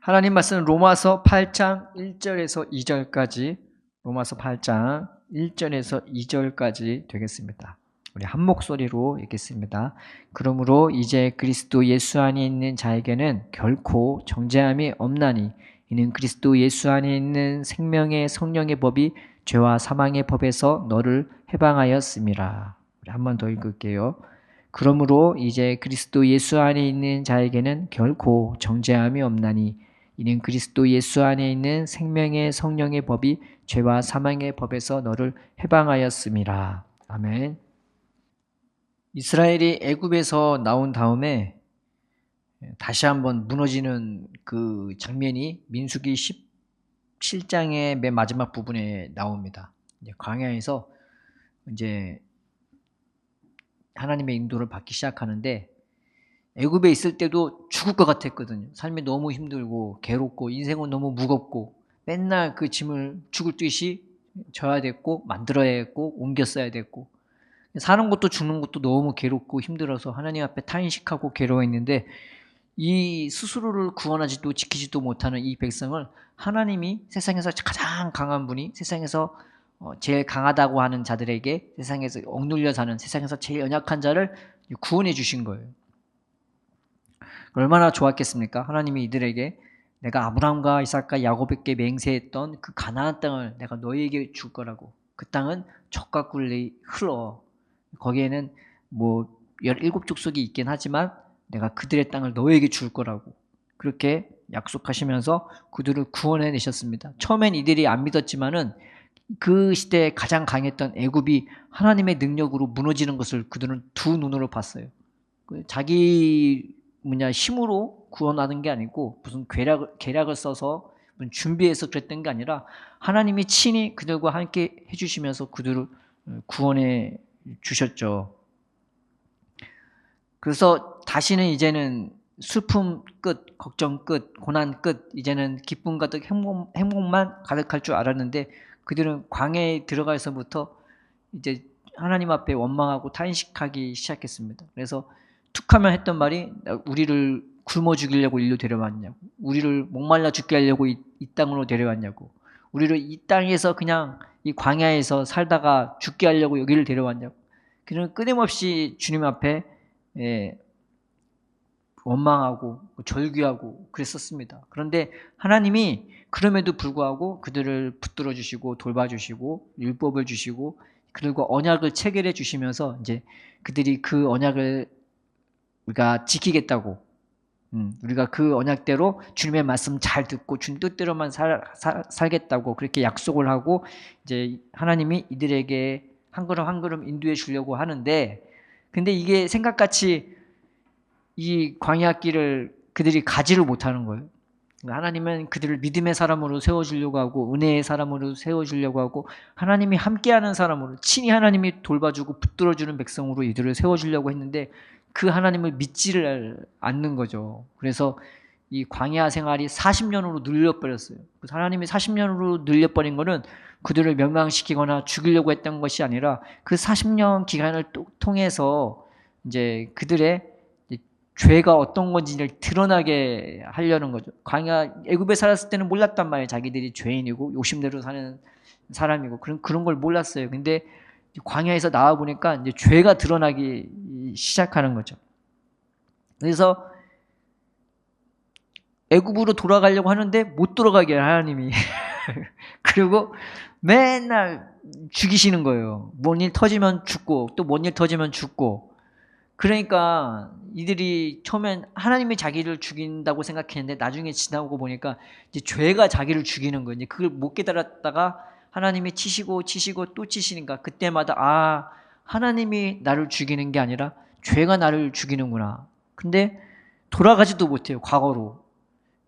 하나님 말씀 로마서 8장 1절에서 2절까지 로마서 8장 1절에서 2절까지 되겠습니다. 우리 한 목소리로 읽겠습니다. 그러므로 이제 그리스도 예수 안에 있는 자에게는 결코 정죄함이 없나니 이는 그리스도 예수 안에 있는 생명의 성령의 법이 죄와 사망의 법에서 너를 해방하였음이라. 우리 한 번 더 읽을게요. 그러므로 이제 그리스도 예수 안에 있는 자에게는 결코 정죄함이 없나니 이는 그리스도 예수 안에 있는 생명의 성령의 법이 죄와 사망의 법에서 너를 해방하였음이라. 아멘. 이스라엘이 애굽에서 나온 다음에 다시 한번 무너지는 그 장면이 민수기 17장의 맨 마지막 부분에 나옵니다. 광야에서 이제 하나님의 인도를 받기 시작하는데 애굽에 있을 때도 죽을 것 같았거든요. 삶이 너무 힘들고 괴롭고 인생은 너무 무겁고 맨날 그 짐을 죽을 듯이 져야 됐고 만들어야 했고 옮겨 써야 됐고 사는 것도 죽는 것도 너무 괴롭고 힘들어서 하나님 앞에 탄식하고 괴로워했는데 이 스스로를 구원하지도 지키지도 못하는 이 백성을 하나님이 세상에서 가장 강한 분이 세상에서 제일 강하다고 하는 자들에게 세상에서 억눌려 사는 세상에서 제일 연약한 자를 구원해 주신 거예요. 얼마나 좋았겠습니까? 하나님이 이들에게 내가 아브라함과 이삭과 야곱에게 맹세했던 그 가나안 땅을 내가 너희에게 줄 거라고. 그 땅은 젖과 꿀이 흘러. 거기에는 뭐 17족속이 있긴 하지만 내가 그들의 땅을 너희에게 줄 거라고. 그렇게 약속하시면서 그들을 구원해 내셨습니다. 처음엔 이들이 안 믿었지만은 그 시대에 가장 강했던 애굽이 하나님의 능력으로 무너지는 것을 그들은 두 눈으로 봤어요. 자기 힘으로 구원하는 게 아니고 무슨 계략을 써서 준비해서 그랬던 게 아니라 하나님이 친히 그들과 함께 해주시면서 그들을 구원해 주셨죠. 그래서 다시는 이제는 슬픔 끝, 걱정 끝, 고난 끝, 이제는 기쁨 가득 행복만 가득할 줄 알았는데 그들은 광야에 들어가서부터 이제 하나님 앞에 원망하고 탄식하기 시작했습니다. 그래서 툭하면 했던 말이 우리를 굶어 죽이려고 일로 데려왔냐고, 우리를 목말라 죽게 하려고 이 땅으로 데려왔냐고, 우리를 이 땅에서 그냥 이 광야에서 살다가 죽게 하려고 여기를 데려왔냐고. 그는 끊임없이 주님 앞에 원망하고 절규하고 그랬었습니다. 그런데 하나님이 그럼에도 불구하고 그들을 붙들어 주시고 돌봐주시고 율법을 주시고 그들과 언약을 체결해 주시면서 이제 그들이 그 언약을 우리가 지키겠다고, 우리가 그 언약대로 주님의 말씀 잘 듣고 주님 뜻대로만 살겠다고 그렇게 약속을 하고 이제 하나님이 이들에게 한 걸음 한 걸음 인도해 주려고 하는데, 근데 이게 생각같이 이 광야길을 그들이 가지를 못하는 거예요. 하나님은 그들을 믿음의 사람으로 세워주려고 하고 은혜의 사람으로 세워주려고 하고 하나님이 함께하는 사람으로 친히 하나님이 돌봐주고 붙들어주는 백성으로 이들을 세워주려고 했는데 그 하나님을 믿지를 않는 거죠. 그래서 이 광야 생활이 40년으로 늘려버렸어요. 하나님이 40년으로 늘려버린 거는 그들을 멸망시키거나 죽이려고 했던 것이 아니라 그 40년 기간을 통해서 이제 그들의 죄가 어떤 건지를 드러나게 하려는 거죠. 광야 애굽에 살았을 때는 몰랐단 말이에요. 자기들이 죄인이고 욕심대로 사는 사람이고 그런 걸 몰랐어요. 근데 광야에서 나와 보니까 이제 죄가 드러나기 시작하는 거죠. 그래서 애굽으로 돌아가려고 하는데 못 돌아가게 하나님이 그리고 맨날 죽이시는 거예요. 뭔 일 터지면 죽고 또 뭔 일 터지면 죽고. 그러니까 이들이 처음엔 하나님이 자기를 죽인다고 생각했는데 나중에 지나고 보니까 이제 죄가 자기를 죽이는 거예요. 이제 그걸 못 깨달았다가 하나님이 치시고 또 치시니까 그때마다 하나님이 나를 죽이는 게 아니라 죄가 나를 죽이는구나. 근데 돌아가지도 못해요. 과거로.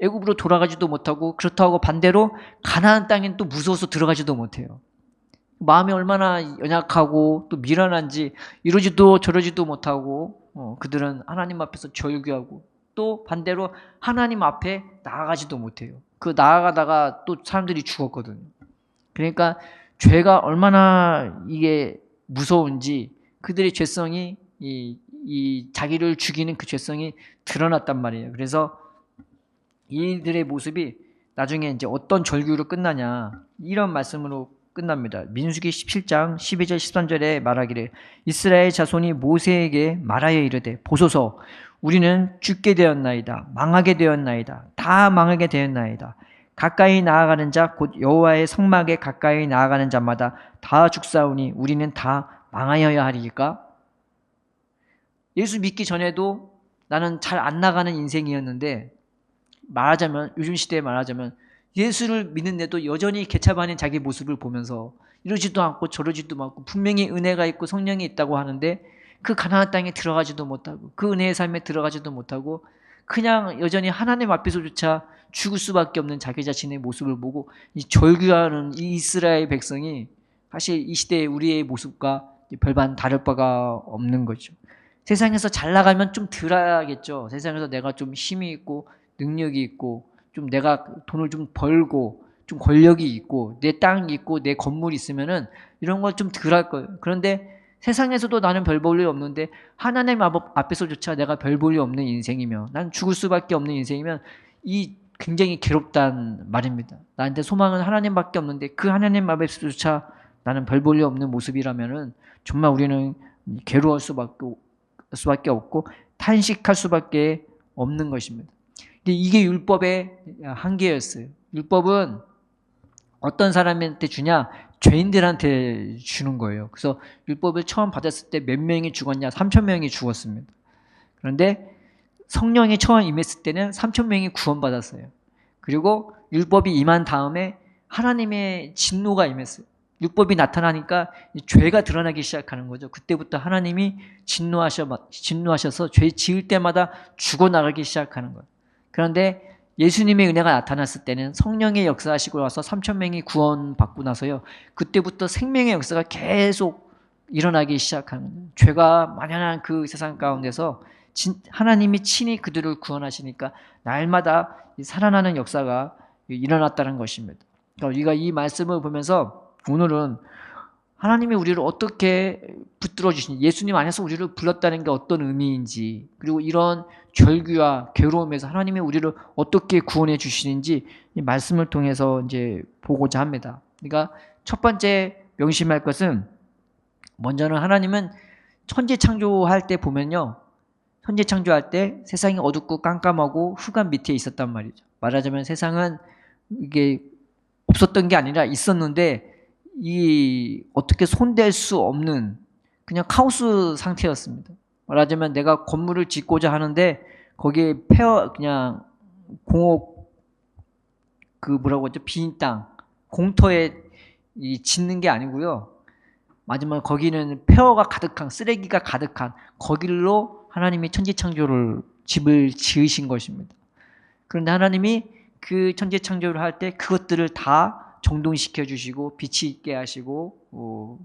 애굽으로 돌아가지도 못하고 그렇다고 반대로 가나안 땅엔 또 무서워서 들어가지도 못해요. 마음이 얼마나 연약하고 또 미련한지 이러지도 저러지도 못하고 그들은 하나님 앞에서 절규하고 또 반대로 하나님 앞에 나아가지도 못해요. 그 나아가다가 또 사람들이 죽었거든요. 그러니까 죄가 얼마나 이게 무서운지 그들의 죄성이 이 자기를 죽이는 그 죄성이 드러났단 말이에요. 그래서 이들의 모습이 나중에 이제 어떤 절규로 끝나냐, 이런 말씀으로 끝납니다. 민수기 17장 12절 13절에 말하기를 이스라엘 자손이 모세에게 말하여 이르되 보소서 우리는 죽게 되었나이다. 망하게 되었나이다. 다 망하게 되었나이다. 가까이 나아가는 자 곧 여호와의 성막에 가까이 나아가는 자마다 다 죽사오니 우리는 다 망하여야 하리까? 예수 믿기 전에도 나는 잘 안 나가는 인생이었는데, 말하자면 요즘 시대에 말하자면 예수를 믿는데도 여전히 개차반인 자기 모습을 보면서 이러지도 않고 저러지도 않고 분명히 은혜가 있고 성령이 있다고 하는데 그 가나안 땅에 들어가지도 못하고 그 은혜의 삶에 들어가지도 못하고 그냥 여전히 하나님 앞에서조차 죽을 수밖에 없는 자기 자신의 모습을 보고 이 절규하는 이 이스라엘 백성이 사실 이 시대의 우리의 모습과 별반 다를 바가 없는 거죠. 세상에서 잘 나가면 좀 덜 하겠죠. 세상에서 내가 좀 힘이 있고 능력이 있고 좀 내가 돈을 좀 벌고 좀 권력이 있고 내 땅이 있고 내 건물이 있으면은 이런 걸 좀 덜 할 거예요. 그런데 세상에서도 나는 별 볼 일 없는데 하나님 앞에서조차 내가 별 볼 일 없는 인생이며 난 죽을 수밖에 없는 인생이면 이 굉장히 괴롭단 말입니다. 나한테 소망은 하나님밖에 없는데 그 하나님 앞에서조차 나는 별 볼 일 없는 모습이라면은 정말 우리는 괴로울 수밖에 없고 탄식할 수밖에 없는 것입니다. 근데 이게 율법의 한계였어요. 율법은 어떤 사람한테 주냐? 죄인들한테 주는 거예요. 그래서 율법을 처음 받았을 때 몇 명이 죽었냐? 3,000명이 죽었습니다. 그런데 성령이 처음 임했을 때는 3,000명이 구원받았어요. 그리고 율법이 임한 다음에 하나님의 진노가 임했어요. 율법이 나타나니까 죄가 드러나기 시작하는 거죠. 그때부터 하나님이 진노하셔서 죄 지을 때마다 죽어나가기 시작하는 거예요. 그런데 예수님의 은혜가 나타났을 때는 성령의 역사하시고 나서 3,000명이 구원받고 나서요. 그때부터 생명의 역사가 계속 일어나기 시작하는 거예요. 죄가 만연한 그 세상 가운데서 하나님이 친히 그들을 구원하시니까 날마다 살아나는 역사가 일어났다는 것입니다. 그러니까 우리가 이 말씀을 보면서 오늘은 하나님이 우리를 어떻게 붙들어 주시는지, 예수님 안에서 우리를 불렀다는 게 어떤 의미인지, 그리고 이런 절규와 괴로움에서 하나님이 우리를 어떻게 구원해 주시는지 이 말씀을 통해서 이제 보고자 합니다. 그러니까 첫 번째 명심할 것은, 먼저는 하나님은 천지 창조할 때 보면요, 천지 창조할 때 세상이 어둡고 깜깜하고 흑암 밑에 있었단 말이죠. 말하자면 세상은 이게 없었던 게 아니라 있었는데 이 어떻게 손댈 수 없는 그냥 카오스 상태였습니다. 말하자면 내가 건물을 짓고자 하는데 거기에 그냥 공업 뭐라고 하죠? 빈 땅, 공터에 짓는 게 아니고요. 마지막 거기는 폐허가 가득한, 쓰레기가 가득한 거길로 하나님이 천지창조를 집을 지으신 것입니다. 그런데 하나님이 그 천지창조를 할 때 그것들을 다 정돈시켜 주시고 빛이 있게 하시고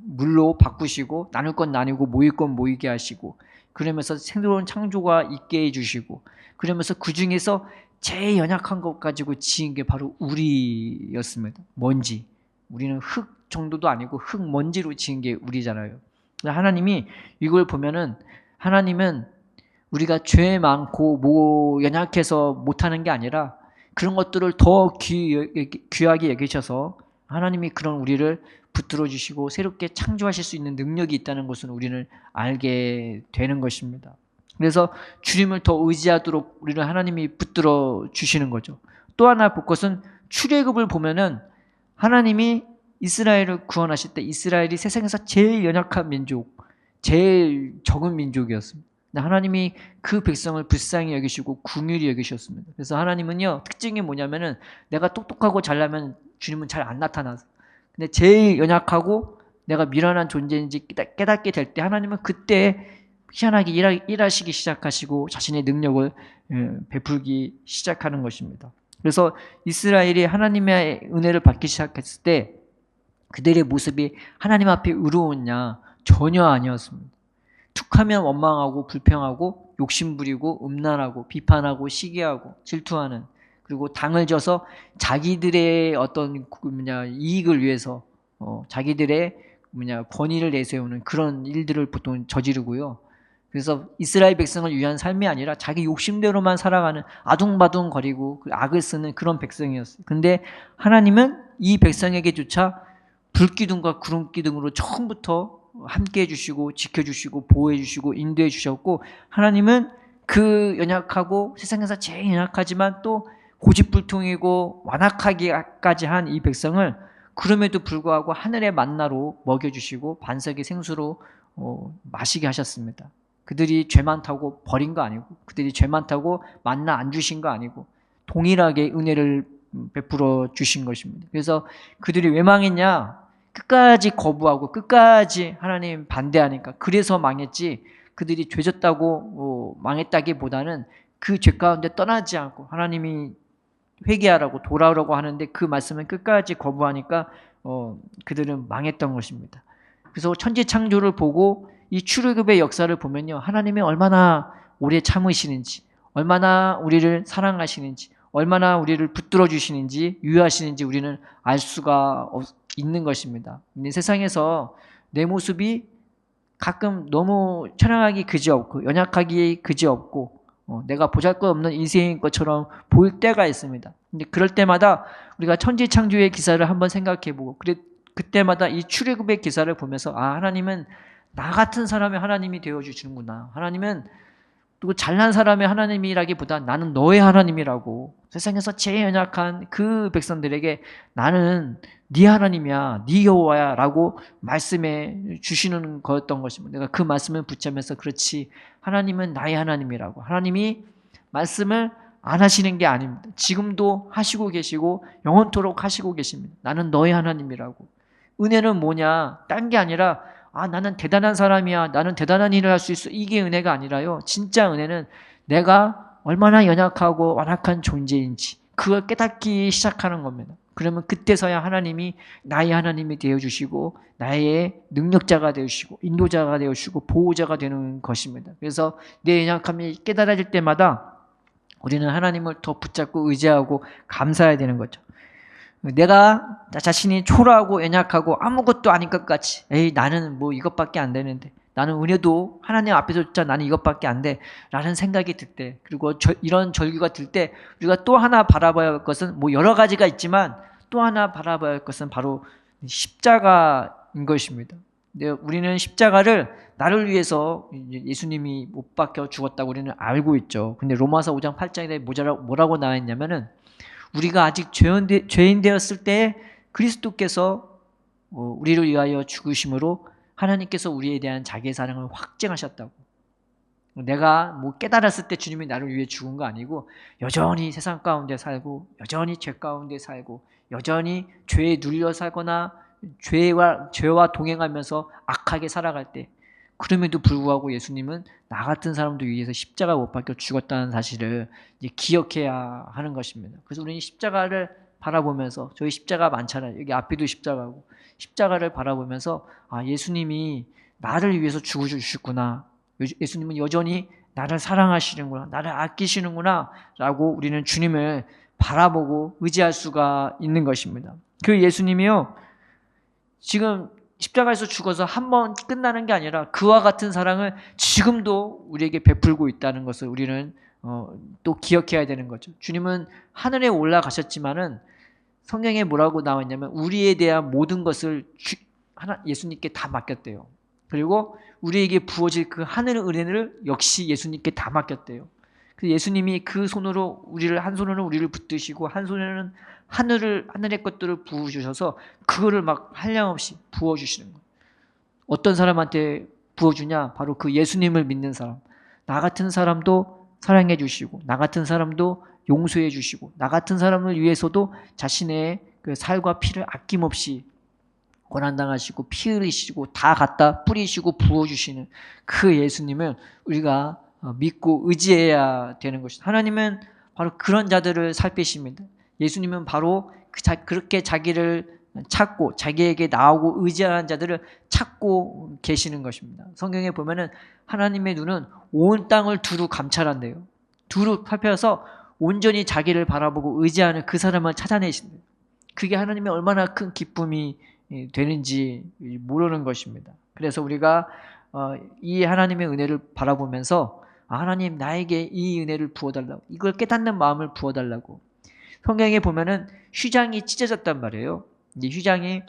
물로 바꾸시고 나눌 건 나누고 모일 건 모이게 하시고, 그러면서 새로운 창조가 있게 해주시고, 그러면서 그 중에서 제일 연약한 것 가지고 지은 게 바로 우리였습니다. 먼지. 우리는 흙 정도도 아니고 흙먼지로 지은 게 우리잖아요. 하나님이 이걸 보면은, 하나님은 우리가 죄 많고 연약해서 못하는 게 아니라 그런 것들을 더 귀하게 여기셔서 하나님이 그런 우리를 붙들어 주시고 새롭게 창조하실 수 있는 능력이 있다는 것을 우리는 알게 되는 것입니다. 그래서 주님을 더 의지하도록 우리를 하나님이 붙들어 주시는 거죠. 또 하나 볼 것은, 출애굽을 보면은 하나님이 이스라엘을 구원하실 때 이스라엘이 세상에서 제일 연약한 민족, 제일 적은 민족이었습니다. 하나님이 그 백성을 불쌍히 여기시고 긍휼히 여기셨습니다. 그래서 하나님은요, 특징이 뭐냐면은 내가 똑똑하고 잘나면 주님은 잘 안 나타나서, 근데 제일 연약하고 내가 미련한 존재인지 깨닫게 될 때 하나님은 그때 희한하게 일하시기 시작하시고 자신의 능력을 베풀기 시작하는 것입니다. 그래서 이스라엘이 하나님의 은혜를 받기 시작했을 때 그들의 모습이 하나님 앞에 의로웠냐? 전혀 아니었습니다. 툭하면 원망하고 불평하고 욕심부리고 음란하고 비판하고 시기하고 질투하는, 그리고 당을 져서 자기들의 어떤 이익을 위해서 자기들의 권위를 내세우는 그런 일들을 보통 저지르고요. 그래서 이스라엘 백성을 위한 삶이 아니라 자기 욕심대로만 살아가는 아둥바둥거리고 악을 쓰는 그런 백성이었어요. 근데 하나님은 이 백성에게조차 불기둥과 구름기둥으로 처음부터 함께 해주시고 지켜주시고 보호해주시고 인도해주셨고, 하나님은 그 연약하고 세상에서 제일 연약하지만 또 고집불통이고 완악하기까지 한 이 백성을 그럼에도 불구하고 하늘의 만나로 먹여주시고 반석의 생수로 마시게 하셨습니다. 그들이 죄만 타고 버린 거 아니고, 그들이 죄만 타고 만나 안 주신 거 아니고 동일하게 은혜를 베풀어 주신 것입니다. 그래서 그들이 왜 망했냐? 끝까지 거부하고 끝까지 하나님 반대하니까 그래서 망했지, 그들이 죄졌다고 망했다기보다는 그 죄 가운데 떠나지 않고 하나님이 회개하라고 돌아오라고 하는데 그 말씀을 끝까지 거부하니까 그들은 망했던 것입니다. 그래서 천지창조를 보고 이 출애굽의 역사를 보면요, 하나님이 얼마나 오래 참으시는지, 얼마나 우리를 사랑하시는지, 얼마나 우리를 붙들어 주시는지, 유하시는지 우리는 알 수가 있는 것입니다. 근데 세상에서 내 모습이 가끔 너무 찬양하기 그지없고 연약하기 그지없고 내가 보잘것없는 인생인 것처럼 보일 때가 있습니다. 근데 그럴 때마다 우리가 천지창조의 기사를 한번 생각해보고, 그때마다 이 출애굽의 기사를 보면서 하나님은 나 같은 사람의 하나님이 되어주시는구나. 하나님은 또 잘난 사람의 하나님이라기보다 나는 너의 하나님이라고, 세상에서 제일 연약한 그 백성들에게 나는 네 하나님이야, 네 여호와야 라고 말씀해 주시는 거였던 것입니다. 내가 그 말씀을 붙잡으면서 그렇지, 하나님은 나의 하나님이라고, 하나님이 말씀을 안 하시는 게 아닙니다. 지금도 하시고 계시고 영원토록 하시고 계십니다. 나는 너의 하나님이라고. 은혜는 뭐냐? 딴 게 아니라 나는 대단한 사람이야, 나는 대단한 일을 할 수 있어, 이게 은혜가 아니라요, 진짜 은혜는 내가 얼마나 연약하고 완악한 존재인지 그걸 깨닫기 시작하는 겁니다. 그러면 그때서야 하나님이 나의 하나님이 되어주시고 나의 능력자가 되어주시고 인도자가 되어주시고 보호자가 되는 것입니다. 그래서 내 연약함이 깨달아질 때마다 우리는 하나님을 더 붙잡고 의지하고 감사해야 되는 거죠. 내가 나 자신이 초라하고 연약하고 아무것도 아닌 것 같이, 나는 뭐 이것밖에 안 되는데, 나는 은혜도 하나님 앞에서조차 나는 이것밖에 안 돼 라는 생각이 들 때, 그리고 이런 절규가 들 때 우리가 또 하나 바라봐야 할 것은 뭐 여러 가지가 있지만 또 하나 바라봐야 할 것은 바로 십자가인 것입니다. 근데 우리는 십자가를 나를 위해서 예수님이 못 박혀 죽었다고 우리는 알고 있죠. 근데 로마서 5장 8장에 뭐라고 나와 있냐면은, 우리가 아직 죄인 되었을 때 그리스도께서 우리를 위하여 죽으심으로 하나님께서 우리에 대한 자기의 사랑을 확증하셨다고. 내가 뭐 깨달았을 때 주님이 나를 위해 죽은 거 아니고, 여전히 세상 가운데 살고 여전히 죄 가운데 살고 여전히 죄에 눌려 살거나 죄와 동행하면서 악하게 살아갈 때, 그럼에도 불구하고 예수님은 나 같은 사람들 위해서 십자가 못 박혀 죽었다는 사실을 이제 기억해야 하는 것입니다. 그래서 우리는 십자가를 바라보면서, 저희 십자가 많잖아요. 여기 앞에도 십자가고, 십자가를 바라보면서 예수님이 나를 위해서 죽어주셨구나, 예수님은 여전히 나를 사랑하시는구나, 나를 아끼시는구나 라고 우리는 주님을 바라보고 의지할 수가 있는 것입니다. 그 예수님이요, 지금 십자가에서 죽어서 한 번 끝나는 게 아니라 그와 같은 사랑을 지금도 우리에게 베풀고 있다는 것을 우리는 또 기억해야 되는 거죠. 주님은 하늘에 올라가셨지만은 성경에 뭐라고 나와 있냐면, 우리에 대한 모든 것을 예수님께 다 맡겼대요. 그리고 우리에게 부어질 그 하늘의 은혜를 역시 예수님께 다 맡겼대요. 그래서 예수님이 그 손으로 한 손으로는 우리를 붙드시고 한 손에는 하늘의 것들을 부어주셔서 그거를 막 한량없이 부어주시는 거예요. 어떤 사람한테 부어주냐? 바로 그 예수님을 믿는 사람. 나 같은 사람도 사랑해 주시고, 나 같은 사람도 용서해 주시고, 나 같은 사람을 위해서도 자신의 그 살과 피를 아낌없이 고난당하시고 피 흘리시고 다 갖다 뿌리시고 부어주시는 그 예수님을 우리가 믿고 의지해야 되는 것입니다. 하나님은 바로 그런 자들을 살피십니다. 예수님은 바로 그렇게 자기를 찾고 자기에게 나오고 의지하는 자들을 찾고 계시는 것입니다. 성경에 보면은 하나님의 눈은 온 땅을 두루 감찰한대요. 두루 살펴서 온전히 자기를 바라보고 의지하는 그 사람을 찾아내신대요. 그게 하나님의 얼마나 큰 기쁨이 되는지 모르는 것입니다. 그래서 우리가 이 하나님의 은혜를 바라보면서 하나님 나에게 이 은혜를 부어달라고, 이걸 깨닫는 마음을 부어달라고. 성경에 보면은 휘장이 찢어졌단 말이에요. 이 휘장이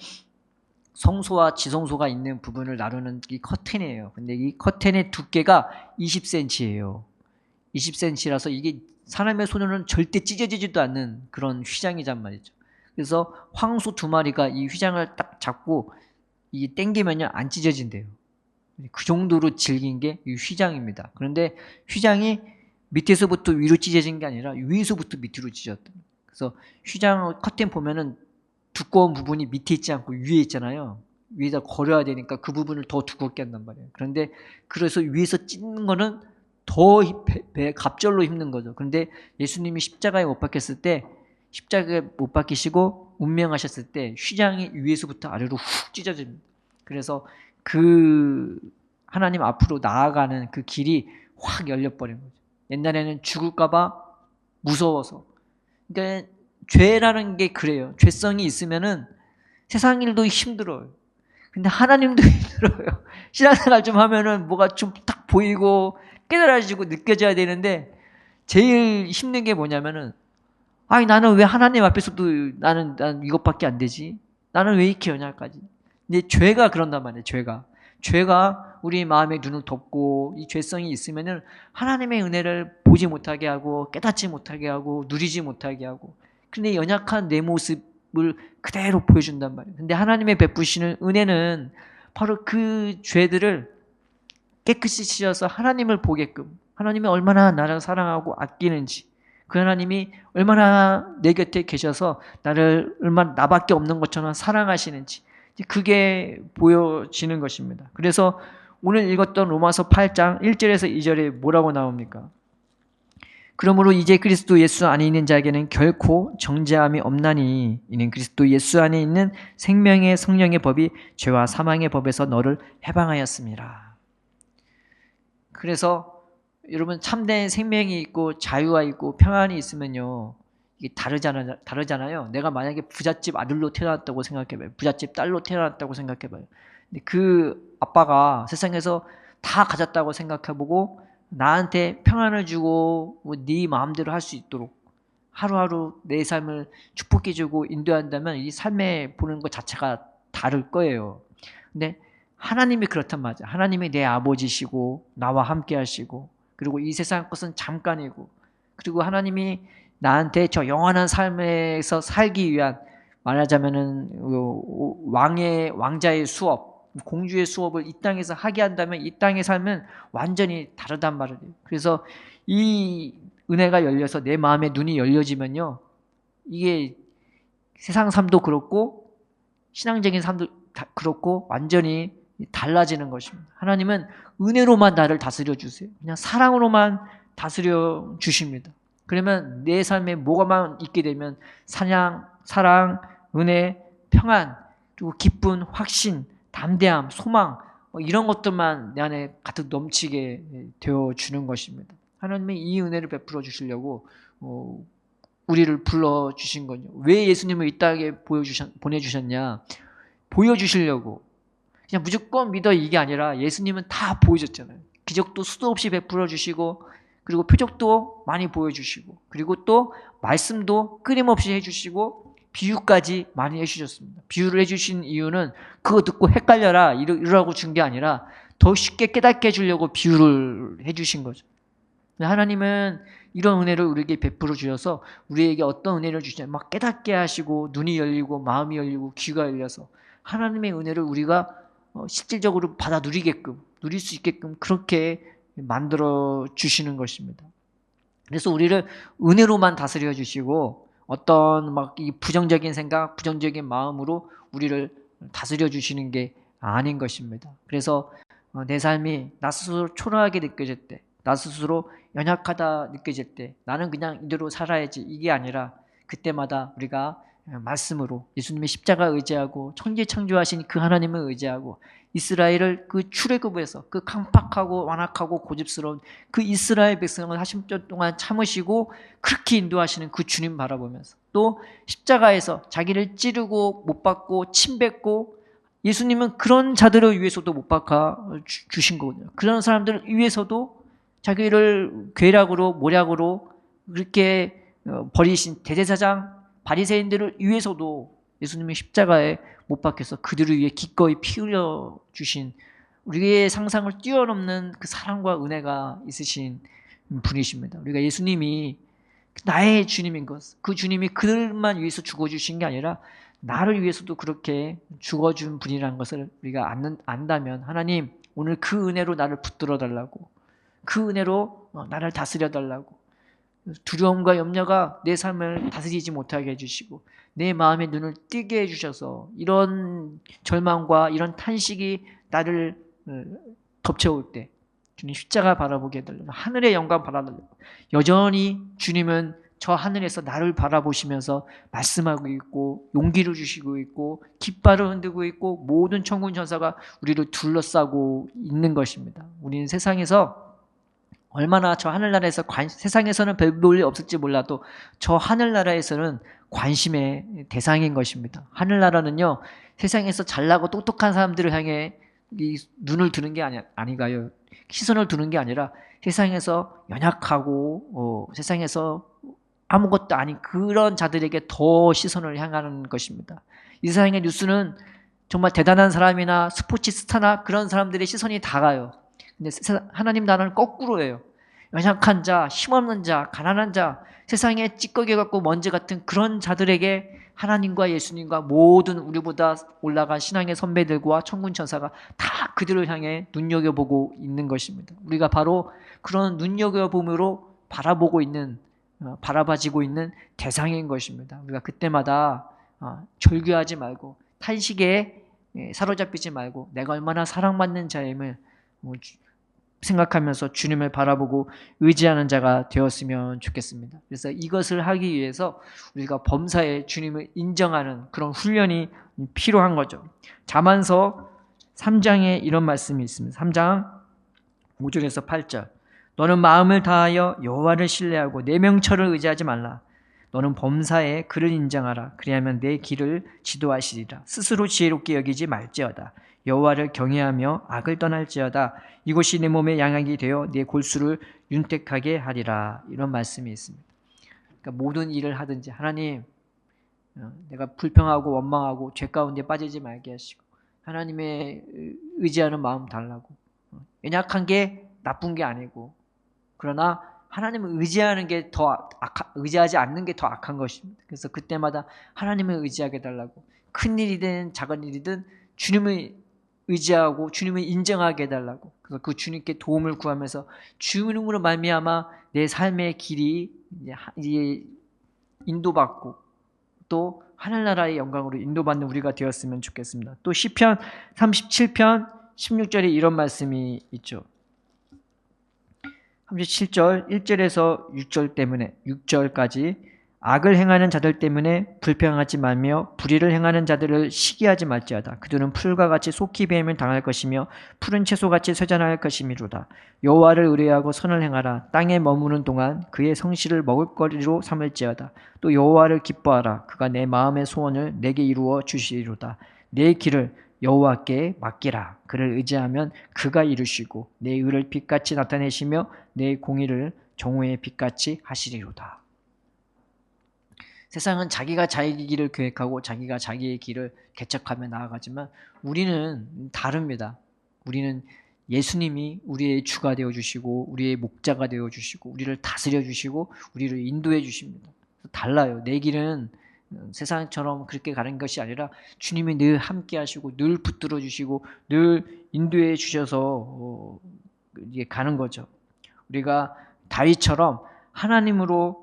성소와 지성소가 있는 부분을 나누는 이 커튼이에요. 근데 이 커튼의 두께가 20cm예요. 20cm라서 이게 사람의 손으로는 절대 찢어지지도 않는 그런 휘장이란 말이죠. 그래서 황소 2마리가 이 휘장을 딱 잡고 이 당기면요 안 찢어진대요. 그 정도로 질긴 게 이 휘장입니다. 그런데 휘장이 밑에서부터 위로 찢어진 게 아니라 위에서부터 밑으로 찢어졌다. 그래서 휘장 커튼 보면은 두꺼운 부분이 밑에 있지 않고 위에 있잖아요. 위에다 걸어야 되니까 그 부분을 더 두껍게 한단 말이에요. 그런데 그래서 위에서 찢는 거는 더 갑절로 힘든 거죠. 그런데 예수님이 십자가에 못 박혔을 때, 십자가에 못 박히시고 운명하셨을 때 휘장이 위에서부터 아래로 훅 찢어집니다. 그래서 그 하나님 앞으로 나아가는 그 길이 확 열려버린 거죠. 옛날에는 죽을까봐 무서워서. 그러니까 죄라는 게 그래요. 죄성이 있으면은 세상 일도 힘들어요. 근데 하나님도 힘들어요. 신앙생활 좀 하면은 뭐가 좀 딱 보이고 깨달아지고 느껴져야 되는데, 제일 힘든 게 뭐냐면은, 아니 나는 왜 하나님 앞에서도 나는 이것밖에 안 되지? 나는 왜 이렇게 연약하지? 근데 죄가 그런단 말이에요. 죄가 우리 마음의 눈을 덮고 이 죄성이 있으면은 하나님의 은혜를 보지 못하게 하고 깨닫지 못하게 하고 누리지 못하게 하고, 근데 연약한 내 모습을 그대로 보여준단 말이에요. 근데 하나님의 베푸시는 은혜는 바로 그 죄들을 깨끗이 씻어서 하나님을 보게끔, 하나님이 얼마나 나를 사랑하고 아끼는지, 그 하나님이 얼마나 내 곁에 계셔서 나를 얼마나 나밖에 없는 것처럼 사랑하시는지, 그게 보여지는 것입니다. 그래서 오늘 읽었던 로마서 8장 1절에서 2절에 뭐라고 나옵니까? 그러므로 이제 그리스도 예수 안에 있는 자에게는 결코 정죄함이 없나니 이는 그리스도 예수 안에 있는 생명의 성령의 법이 죄와 사망의 법에서 너를 해방하였습니다. 그래서 여러분, 참된 생명이 있고 자유가 있고 평안이 있으면요, 이게 다르잖아요. 내가 만약에 부잣집 아들로 태어났다고 생각해봐요. 부잣집 딸로 태어났다고 생각해봐요. 근데 그 아빠가 세상에서 다 가졌다고 생각해보고 나한테 평안을 주고 네 마음대로 할 수 있도록 하루하루 내 삶을 축복해주고 인도한다면 이 삶에 보는 것 자체가 다를 거예요. 근데 하나님이 그렇단 말이죠. 하나님이 내 아버지시고 나와 함께 하시고, 그리고 이 세상 것은 잠깐이고, 그리고 하나님이 나한테 저 영원한 삶에서 살기 위한, 말하자면은 왕자의 수업, 공주의 수업을 이 땅에서 하게 한다면 이 땅의 삶은 완전히 다르단 말이에요. 그래서 이 은혜가 열려서 내 마음의 눈이 열려지면요, 이게 세상 삶도 그렇고 신앙적인 삶도 그렇고 완전히 달라지는 것입니다. 하나님은 은혜로만 나를 다스려 주세요. 그냥 사랑으로만 다스려 주십니다. 그러면 내 삶에 뭐가만 있게 되면 사랑, 은혜, 평안, 그리고 기쁨, 확신, 담대함, 소망, 이런 것들만 내 안에 가득 넘치게 되어 주는 것입니다. 하나님이 이 은혜를 베풀어 주시려고 우리를 불러주신 거죠. 왜 예수님을 이 땅에 보내주셨냐? 보여주시려고. 그냥 무조건 믿어 이게 아니라 예수님은 다 보여줬잖아요. 기적도 수도 없이 베풀어 주시고, 그리고 표적도 많이 보여주시고, 그리고 또 말씀도 끊임없이 해주시고, 비유까지 많이 해주셨습니다. 비유를 해주신 이유는 그거 듣고 헷갈려라 이러라고 준 게 아니라 더 쉽게 깨닫게 해주려고 비유를 해주신 거죠. 하나님은 이런 은혜를 우리에게 베풀어 주셔서 우리에게 어떤 은혜를 주시냐, 막 깨닫게 하시고 눈이 열리고 마음이 열리고 귀가 열려서 하나님의 은혜를 우리가 실질적으로 받아 누릴 수 있게끔 그렇게 만들어 주시는 것입니다. 그래서 우리를 은혜로만 다스려 주시고 어떤 막 이 부정적인 생각, 부정적인 마음으로 우리를 다스려 주시는 게 아닌 것입니다. 그래서 내 삶이 나 스스로 초라하게 느껴질 때, 나 스스로 연약하다 느껴질 때 나는 그냥 이대로 살아야지 이게 아니라 그때마다 우리가 말씀으로 예수님의 십자가 의지하고 천지창조하신 그 하나님을 의지하고 이스라엘을 그 출애굽에서 그 강팍하고 완악하고 고집스러운 그 이스라엘 백성을 40년 동안 참으시고 그렇게 인도하시는 그 주님 바라보면서 또 십자가에서 자기를 찌르고 못 박고 침 뱉고 예수님은 그런 자들을 위해서도 못 박아 주신 거거든요. 그런 사람들을 위해서도 자기를 괴락으로 모략으로 그렇게 버리신 대제사장 바리새인들을 위해서도 예수님이 십자가에 못 박혀서 그들을 위해 기꺼이 피 흘려 주신, 우리의 상상을 뛰어넘는 그 사랑과 은혜가 있으신 분이십니다. 우리가 예수님이 나의 주님인 것, 그 주님이 그들만 위해서 죽어주신 게 아니라 나를 위해서도 그렇게 죽어준 분이라는 것을 우리가 안다면, 하나님 오늘 그 은혜로 나를 붙들어 달라고, 그 은혜로 나를 다스려 달라고, 두려움과 염려가 내 삶을 다스리지 못하게 해주시고 내 마음의 눈을 뜨게 해주셔서 이런 절망과 이런 탄식이 나를 덮쳐올 때 주님 십자가 바라보게 해달라고, 하늘의 영광 바라달라고, 여전히 주님은 저 하늘에서 나를 바라보시면서 말씀하고 있고 용기를 주시고 있고 깃발을 흔들고 있고 모든 천군 천사가 우리를 둘러싸고 있는 것입니다. 우리는 세상에서 얼마나 저 하늘나라에서 세상에서는 별 볼 일 없을지 몰라도 저 하늘나라에서는 관심의 대상인 것입니다. 하늘나라는요, 세상에서 잘나고 똑똑한 사람들을 향해 이 눈을 두는 게 아닌가요? 시선을 두는 게 아니라 세상에서 연약하고 세상에서 아무것도 아닌 그런 자들에게 더 시선을 향하는 것입니다. 이 세상의 뉴스는 정말 대단한 사람이나 스포츠 스타나 그런 사람들의 시선이 다 가요. 근데 하나님 나라는 거꾸로 해요. 연약한 자, 힘없는 자, 가난한 자, 세상에 찌꺼기 같고 먼지 같은 그런 자들에게 하나님과 예수님과 모든 우리보다 올라간 신앙의 선배들과 천군 천사가 다 그들을 향해 눈여겨보고 있는 것입니다. 우리가 바로 그런 눈여겨봄으로 바라봐지고 있는 대상인 것입니다. 우리가 그때마다 절규하지 말고 탄식에 사로잡히지 말고 내가 얼마나 사랑받는 자임을 생각하면서 주님을 바라보고 의지하는 자가 되었으면 좋겠습니다. 그래서 이것을 하기 위해서 우리가 범사에 주님을 인정하는 그런 훈련이 필요한 거죠. 잠언서 3장에 이런 말씀이 있습니다. 3장 5절에서 8절. 너는 마음을 다하여 여호와를 신뢰하고 내 명철을 의지하지 말라. 너는 범사에 그를 인정하라. 그리하면 내 길을 지도하시리라. 스스로 지혜롭게 여기지 말지어다. 여호와를 경외하며 악을 떠날지어다. 이곳이 내 몸의 양약이 되어 내 골수를 윤택하게 하리라. 이런 말씀이 있습니다. 그러니까 모든 일을 하든지 하나님, 내가 불평하고 원망하고 죄 가운데 빠지지 말게 하시고 하나님의 의지하는 마음 달라고. 연약한 게 나쁜 게 아니고, 그러나 하나님을 의지하는 게 의지하지 않는 게 더 악한 것입니다. 그래서 그때마다 하나님을 의지하게 달라고, 큰 일이든 작은 일이든 주님을 의지하고 주님을 인정하게 해달라고, 그래서 그 주님께 도움을 구하면서 주님으로 말미암아 내 삶의 길이 이제 인도받고 또 하늘나라의 영광으로 인도받는 우리가 되었으면 좋겠습니다. 또 시편 37편 16절에 이런 말씀이 있죠. 37절 1절에서 6절까지 악을 행하는 자들 때문에 불평하지 말며 불의를 행하는 자들을 시기하지 말지어다. 그들은 풀과 같이 속히 베임을 당할 것이며 푸른 채소같이 쇠잔할 것이미로다. 여호와를 의뢰하고 선을 행하라. 땅에 머무는 동안 그의 성실을 먹을거리로 삼을지어다. 또 여호와를 기뻐하라. 그가 내 마음의 소원을 내게 이루어 주시리로다. 내 길을 여호와께 맡기라. 그를 의지하면 그가 이루시고 내 의를 빛같이 나타내시며 내 공의를 정오의 빛같이 하시리로다. 세상은 자기가 자기 길을 계획하고 자기가 자기의 길을 개척하며 나아가지만 우리는 다릅니다. 우리는 예수님이 우리의 주가 되어주시고 우리의 목자가 되어주시고 우리를 다스려주시고 우리를 인도해 주십니다. 달라요. 내 길은 세상처럼 그렇게 가는 것이 아니라 주님이 늘 함께 하시고 늘 붙들어 주시고 늘 인도해 주셔서 이게 가는 거죠. 우리가 다윗처럼 하나님으로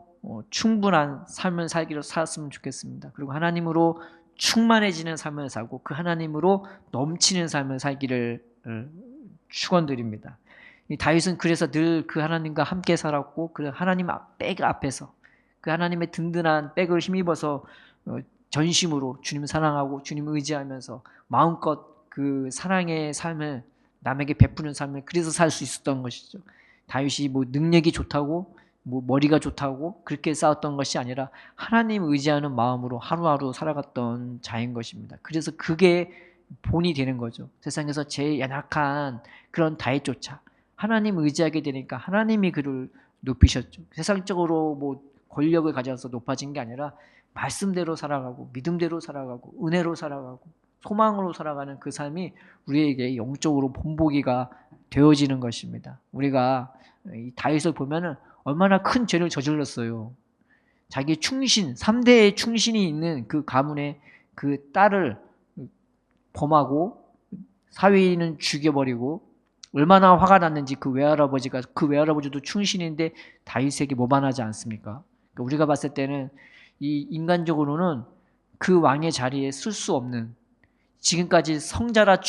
충분한 삶을 살기로 살았으면 좋겠습니다. 그리고 하나님으로 충만해지는 삶을 살고 그 하나님으로 넘치는 삶을 살기를 축원드립니다. 다윗은 그래서 늘 그 하나님과 함께 살았고 그 하나님 백 앞에서 그 하나님의 든든한 백을 힘입어서 전심으로 주님 사랑하고 주님 의지하면서 마음껏 그 사랑의 삶을 남에게 베푸는 삶을 그래서 살 수 있었던 것이죠. 다윗이 뭐 능력이 좋다고 뭐 머리가 좋다고 그렇게 싸웠던 것이 아니라 하나님 의지하는 마음으로 하루하루 살아갔던 자인 것입니다. 그래서 그게 본이 되는 거죠. 세상에서 제일 연약한 그런 다윗조차 하나님 의지하게 되니까 하나님이 그를 높이셨죠. 세상적으로 뭐 권력을 가져서 높아진 게 아니라 말씀대로 살아가고 믿음대로 살아가고 은혜로 살아가고 소망으로 살아가는 그 삶이 우리에게 영적으로 본보기가 되어지는 것입니다. 우리가 이 다윗을 보면은 얼마나 큰 죄를 저질렀어요. 자기 충신, 3대의 충신이 있는 그 가문의 그 딸을 범하고 사위는 죽여버리고 얼마나 화가 났는지 그 외할아버지가, 그 외할아버지도 충신인데 다윗에게 모반하지 않습니까? 그러니까 우리가 봤을 때는 이 인간적으로는 그 왕의 자리에 쓸 수 없는, 지금까지 성자라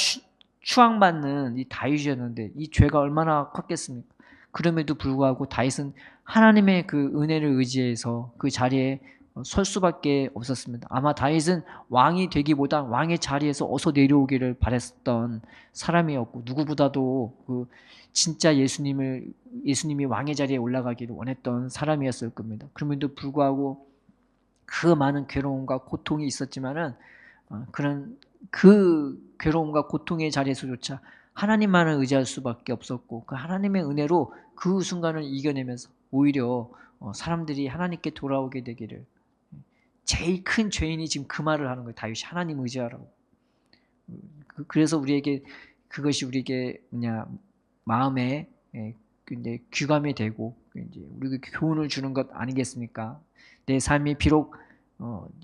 추앙받는 이 다윗이었는데 이 죄가 얼마나 컸겠습니까? 그럼에도 불구하고 다윗은 하나님의 그 은혜를 의지해서 그 자리에 설 수밖에 없었습니다. 아마 다윗은 왕이 되기보다 왕의 자리에서 어서 내려오기를 바랬던 사람이었고, 누구보다도 그 진짜 예수님이 왕의 자리에 올라가기를 원했던 사람이었을 겁니다. 그럼에도 불구하고 그 많은 괴로움과 고통이 있었지만은 그런 그 괴로움과 고통의 자리에서조차 하나님만을 의지할 수밖에 없었고, 그 하나님의 은혜로 그 순간을 이겨내면서 오히려 사람들이 하나님께 돌아오게 되기를, 제일 큰 죄인이 지금 그 말을 하는 거예요. 다윗이 하나님 의지하라고. 그래서 우리에게 그것이 우리에게 마음에 이제 귀감이 되고 이제 우리에게 교훈을 주는 것 아니겠습니까? 내 삶이 비록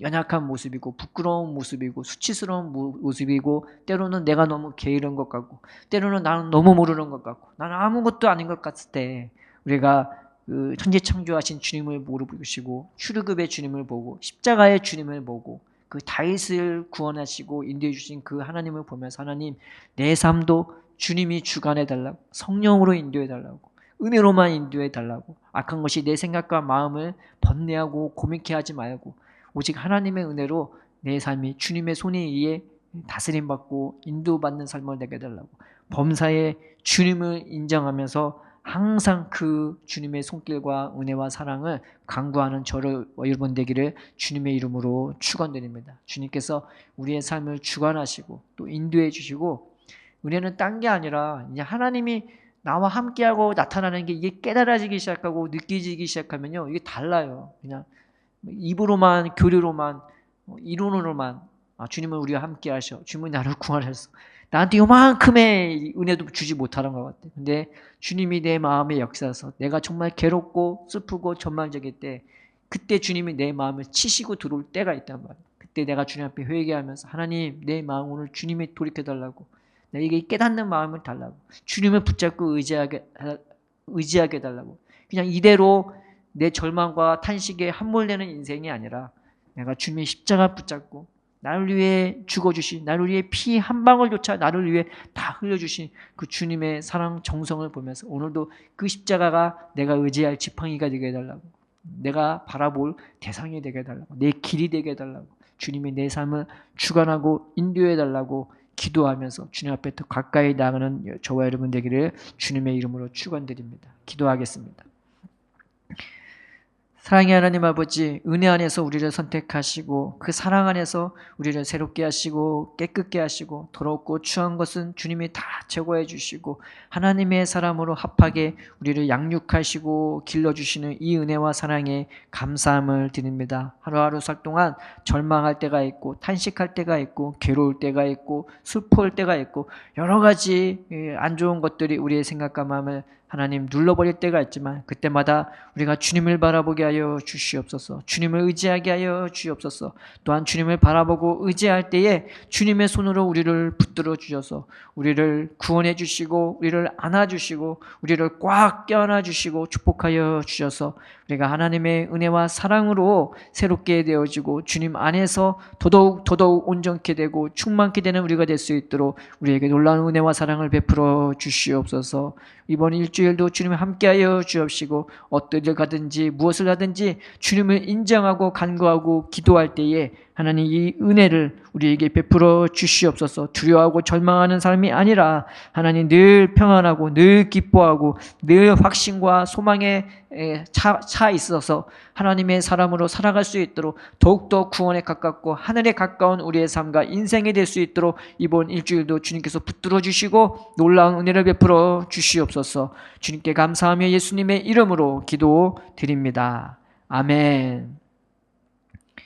연약한 모습이고 부끄러운 모습이고 수치스러운 모습이고 때로는 내가 너무 게으른 것 같고 때로는 나는 너무 모르는 것 같고 나는 아무것도 아닌 것 같을 때 우리가 그 천지창조하신 주님을 모르시고 출애굽의 주님을 보고 십자가의 주님을 보고 그 다윗을 구원하시고 인도해 주신 그 하나님을 보면서 하나님, 내 삶도 주님이 주관해 달라고, 성령으로 인도해 달라고, 은혜로만 인도해 달라고, 악한 것이 내 생각과 마음을 번뇌하고 고민케 하지 말고 오직 하나님의 은혜로 내 삶이 주님의 손에 의해 다스림받고 인도받는 삶을 되게 해달라고, 범사에 주님을 인정하면서 항상 그 주님의 손길과 은혜와 사랑을 강구하는 저를 여러분 되기를 주님의 이름으로 축원드립니다. 주님께서 우리의 삶을 주관하시고 또 인도해 주시고, 은혜는 딴 게 아니라 이제 하나님이 나와 함께하고 나타나는 게 이게 깨달아지기 시작하고 느껴지기 시작하면요, 이게 달라요. 그냥 입으로만, 교리로만, 이론으로만 주님은 우리와 함께 하셔, 주님은 나를 구원하셨어, 나한테 요만큼의 은혜도 주지 못하는 것 같아. 근데 주님이 내 마음에 역사해서 내가 정말 괴롭고 슬프고 전망적일 때, 그때 주님이 내 마음을 치시고 들어올 때가 있단 말이야. 그때 내가 주님 앞에 회개하면서 하나님, 내 마음 오늘 주님이 돌이켜달라고, 내게 깨닫는 마음을 달라고, 주님을 붙잡고 의지하게 달라고. 그냥 이대로 내 절망과 탄식에 함몰되는 인생이 아니라 내가 주님의 십자가 붙잡고 나를 위해 죽어주신, 나를 위해 피 한 방울조차 나를 위해 다 흘려주신 그 주님의 사랑 정성을 보면서 오늘도 그 십자가가 내가 의지할 지팡이가 되게 해달라고, 내가 바라볼 대상이 되게 해달라고, 내 길이 되게 해달라고, 주님이 내 삶을 주관하고 인도해달라고 기도하면서 주님 앞에 더 가까이 나가는 저와 여러분 되기를 주님의 이름으로 축원드립니다. 기도하겠습니다. 사랑의 하나님 아버지, 은혜 안에서 우리를 선택하시고 그 사랑 안에서 우리를 새롭게 하시고 깨끗게 하시고 더럽고 추한 것은 주님이 다 제거해 주시고 하나님의 사람으로 합하게 우리를 양육하시고 길러주시는 이 은혜와 사랑에 감사함을 드립니다. 하루하루 살 동안 절망할 때가 있고 탄식할 때가 있고 괴로울 때가 있고 슬퍼할 때가 있고 여러 가지 안 좋은 것들이 우리의 생각과 마음을 하나님 눌러버릴 때가 있지만 그때마다 우리가 주님을 바라보게 하여 주시옵소서, 주님을 의지하게 하여 주시옵소서. 또한 주님을 바라보고 의지할 때에 주님의 손으로 우리를 붙들어 주셔서 우리를 구원해 주시고 우리를 안아주시고 우리를 꽉 껴안아 주시고 축복하여 주셔서 우리가 하나님의 은혜와 사랑으로 새롭게 되어지고 주님 안에서 더더욱 온전케 되고 충만케 되는 우리가 될 수 있도록 우리에게 놀라운 은혜와 사랑을 베풀어 주시옵소서. 이번 일주일도 주님 함께하여 주옵시고 어떤 일 가든지 무엇을 하든지 주님을 인정하고 간구하고 기도할 때에 하나님 이 은혜를 우리에게 베풀어 주시옵소서. 두려워하고 절망하는 삶이 아니라 하나님 늘 평안하고 늘 기뻐하고 늘 확신과 소망에 차 있어서 하나님의 사람으로 살아갈 수 있도록 더욱더 구원에 가깝고 하늘에 가까운 우리의 삶과 인생이 될 수 있도록 이번 일주일도 주님께서 붙들어 주시고 놀라운 은혜를 베풀어 주시옵소서. 주님께 감사하며 예수님의 이름으로 기도드립니다. 아멘.